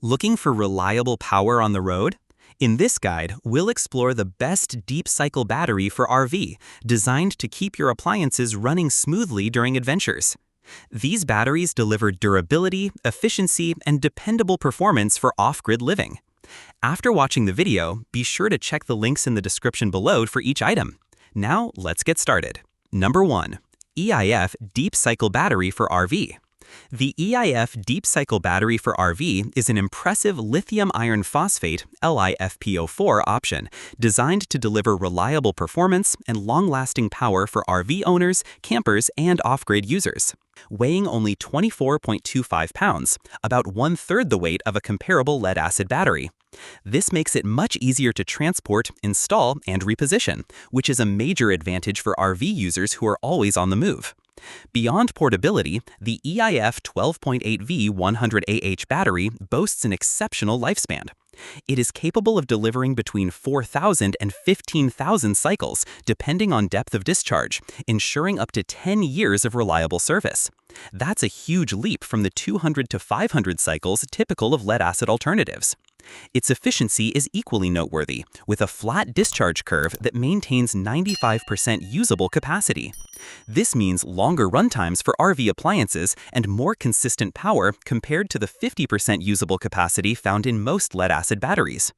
Looking for reliable power on the road? In this guide, we'll explore the best deep cycle battery for RV, designed to keep your appliances running smoothly during adventures. These batteries deliver durability, efficiency, and dependable performance for off-grid living. After watching the video, be sure to check the links in the description below for each item. Now, let's get started. Number 1. Eiiev Deep Cycle Battery for RV. The Eiiev Deep Cycle Battery for RV is an impressive lithium iron phosphate LiFePO4 option designed to deliver reliable performance and long-lasting power for RV owners, campers, and off-grid users. Weighing only 24.25 pounds, about one-third the weight of a comparable lead-acid battery. This makes it much easier to transport, install, and reposition, which is a major advantage for RV users who are always on the move. Beyond portability, the Eiiev 12.8V 100Ah battery boasts an exceptional lifespan. It is capable of delivering between 4,000 and 15,000 cycles, depending on depth of discharge, ensuring up to 10 years of reliable service. That's a huge leap from the 200 to 500 cycles typical of lead-acid alternatives. Its efficiency is equally noteworthy, with a flat discharge curve that maintains 95% usable capacity. This means longer runtimes for RV appliances and more consistent power compared to the 50% usable capacity found in most lead-acid batteries.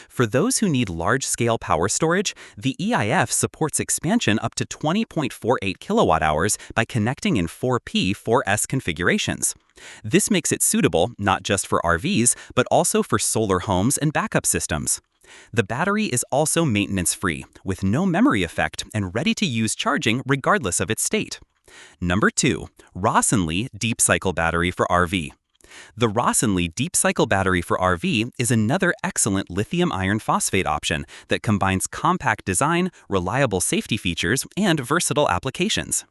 For those who need large-scale power storage, the Eiiev supports expansion up to 20.48 kilowatt-hours by connecting in 4P4S configurations. This makes it suitable not just for RVs, but also for solar homes and backup systems. The battery is also maintenance-free, with no memory effect and ready-to-use charging regardless of its state. Number 2. ROSINLI Deep Cycle Battery for RV. The ROSINLI Deep Cycle Battery for RV is another excellent lithium iron phosphate option that combines compact design, reliable safety features, and versatile applications.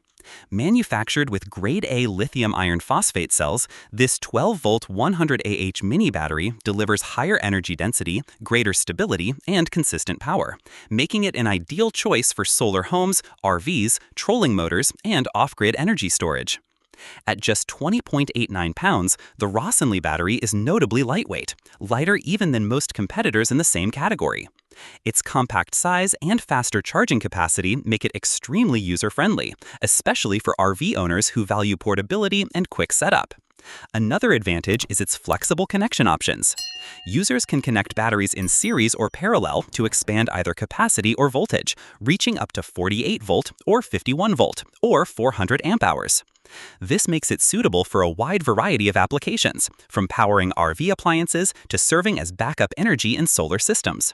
Manufactured with Grade A lithium iron phosphate cells, this 12-volt 100Ah mini battery delivers higher energy density, greater stability, and consistent power, making it an ideal choice for solar homes, RVs, trolling motors, and off-grid energy storage. At just 20.89 pounds, the ROSINLI battery is notably lightweight, lighter even than most competitors in the same category. Its compact size and faster charging capacity make it extremely user-friendly, especially for RV owners who value portability and quick setup. Another advantage is its flexible connection options. Users can connect batteries in series or parallel to expand either capacity or voltage, reaching up to 48-volt or 51-volt or 400 amp-hours. This makes it suitable for a wide variety of applications, from powering RV appliances to serving as backup energy in solar systems.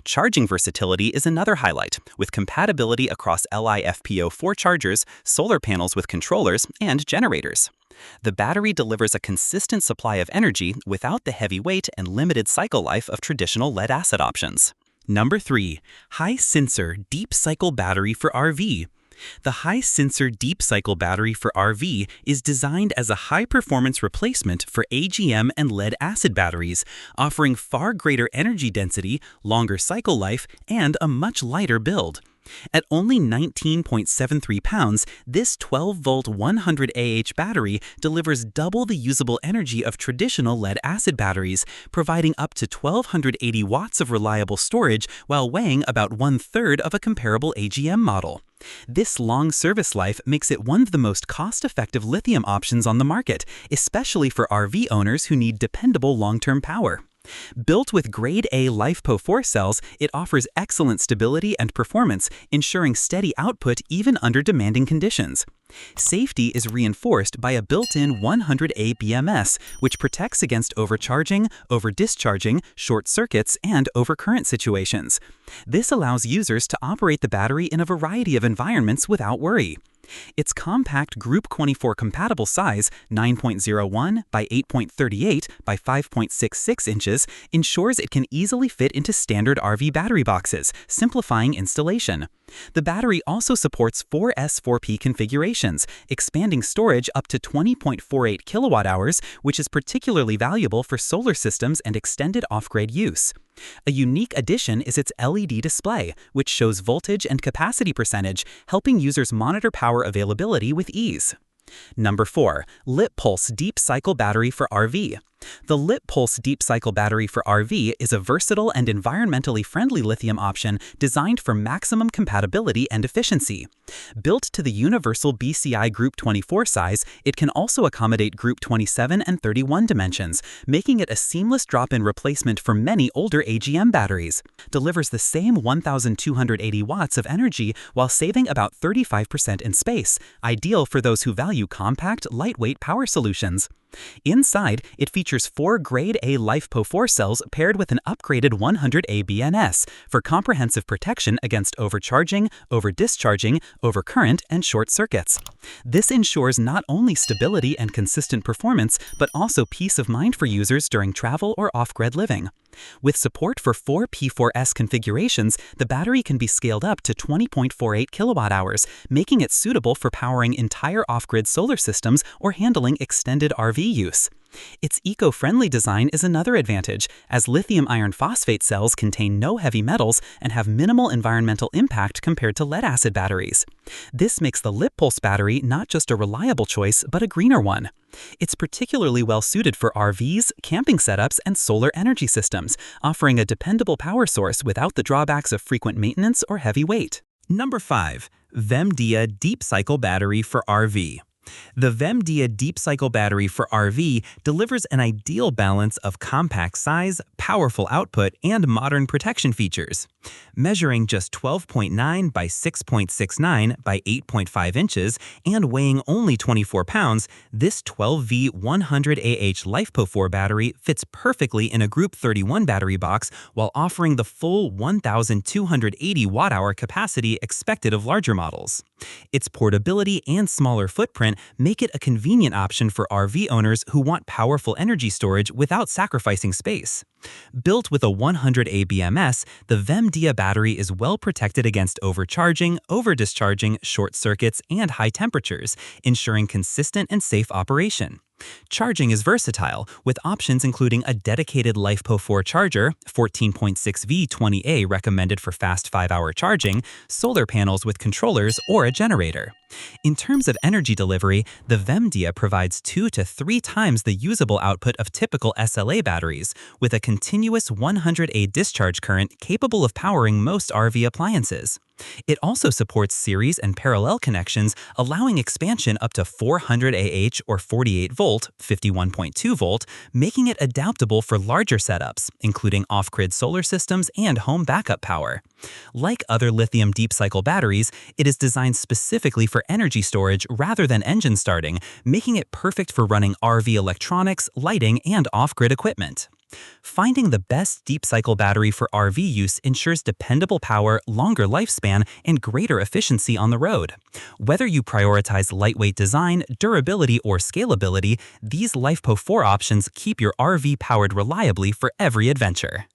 Charging versatility is another highlight, with compatibility across LiFePO4 chargers, solar panels with controllers, and generators. The battery delivers a consistent supply of energy without the heavy weight and limited cycle life of traditional lead-acid options. Number 3. HYSINCERE Deep Cycle Battery for RV. The HYSINCERE Deep Cycle Battery for RV is designed as a high-performance replacement for AGM and lead-acid batteries, offering far greater energy density, longer cycle life, and a much lighter build. At only 19.73 pounds, this 12-volt 100Ah battery delivers double the usable energy of traditional lead-acid batteries, providing up to 1,280 watts of reliable storage while weighing about one-third of a comparable AGM model. This long service life makes it one of the most cost-effective lithium options on the market, especially for RV owners who need dependable long-term power. Built with Grade A LiFePO4 cells, it offers excellent stability and performance, ensuring steady output even under demanding conditions. Safety is reinforced by a built-in 100A BMS, which protects against overcharging, over-discharging, short circuits, and overcurrent situations. This allows users to operate the battery in a variety of environments without worry. Its compact Group 24 compatible size, 9.01 by 8.38 by 5.66 inches, ensures it can easily fit into standard RV battery boxes, simplifying installation. The battery also supports 4S4P configurations, expanding storage up to 20.48 kilowatt-hours, which is particularly valuable for solar systems and extended off-grid use. A unique addition is its LED display, which shows voltage and capacity percentage, helping users monitor power availability with ease. Number 4. LIPULS Deep Cycle Battery for RV. The LIPULS Deep Cycle Battery for RV is a versatile and environmentally friendly lithium option designed for maximum compatibility and efficiency. Built to the universal BCI Group 24 size, it can also accommodate Group 27 and 31 dimensions, making it a seamless drop-in replacement for many older AGM batteries. Delivers the same 1,280 watts of energy while saving about 35% in space, ideal for those who value compact, lightweight power solutions. Inside, it features 4 Grade A LiPo4 cells paired with an upgraded 100A BNS for comprehensive protection against overcharging, over-discharging, overcurrent, and short circuits. This ensures not only stability and consistent performance, but also peace of mind for users during travel or off-grid living. With support for 4 P4S configurations, the battery can be scaled up to 20.48 kilowatt-hours, making it suitable for powering entire off-grid solar systems or handling extended RV use. Its eco-friendly design is another advantage, as lithium iron phosphate cells contain no heavy metals and have minimal environmental impact compared to lead-acid batteries. This makes the LIPULS battery not just a reliable choice, but a greener one. It's particularly well suited for RVs, camping setups, and solar energy systems, offering a dependable power source without the drawbacks of frequent maintenance or heavy weight. Number 5. VEMDIA Deep Cycle Battery for RV. The VEMDIA Deep Cycle Battery for RV delivers an ideal balance of compact size, powerful output, and modern protection features. Measuring just 12.9 by 6.69 by 8.5 inches and weighing only 24 pounds, this 12V 100AH LiPo4 battery fits perfectly in a Group 31 battery box while offering the full 1,280 watt-hour capacity expected of larger models. Its portability and smaller footprint make it a convenient option for RV owners who want powerful energy storage without sacrificing space. Built with a 100A BMS, the VEMDIA battery is well protected against overcharging, over-discharging, short circuits, and high temperatures, ensuring consistent and safe operation. Charging is versatile, with options including a dedicated LiPo4 charger, 14.6V 20A recommended for fast 5-hour charging, solar panels with controllers, or a generator. In terms of energy delivery, the VEMDIA provides 2 to 3 times the usable output of typical SLA batteries, with a continuous 100A discharge current capable of powering most RV appliances. It also supports series and parallel connections, allowing expansion up to 400 AH or 48 volt, 51.2 volt, making it adaptable for larger setups, including off-grid solar systems and home backup power. Like other lithium deep cycle batteries, it is designed specifically for energy storage rather than engine starting, making it perfect for running RV electronics, lighting, and off-grid equipment. Finding the best deep cycle battery for RV use ensures dependable power, longer lifespan, and greater efficiency on the road. Whether you prioritize lightweight design, durability, or scalability, these LiPo4 options keep your RV powered reliably for every adventure.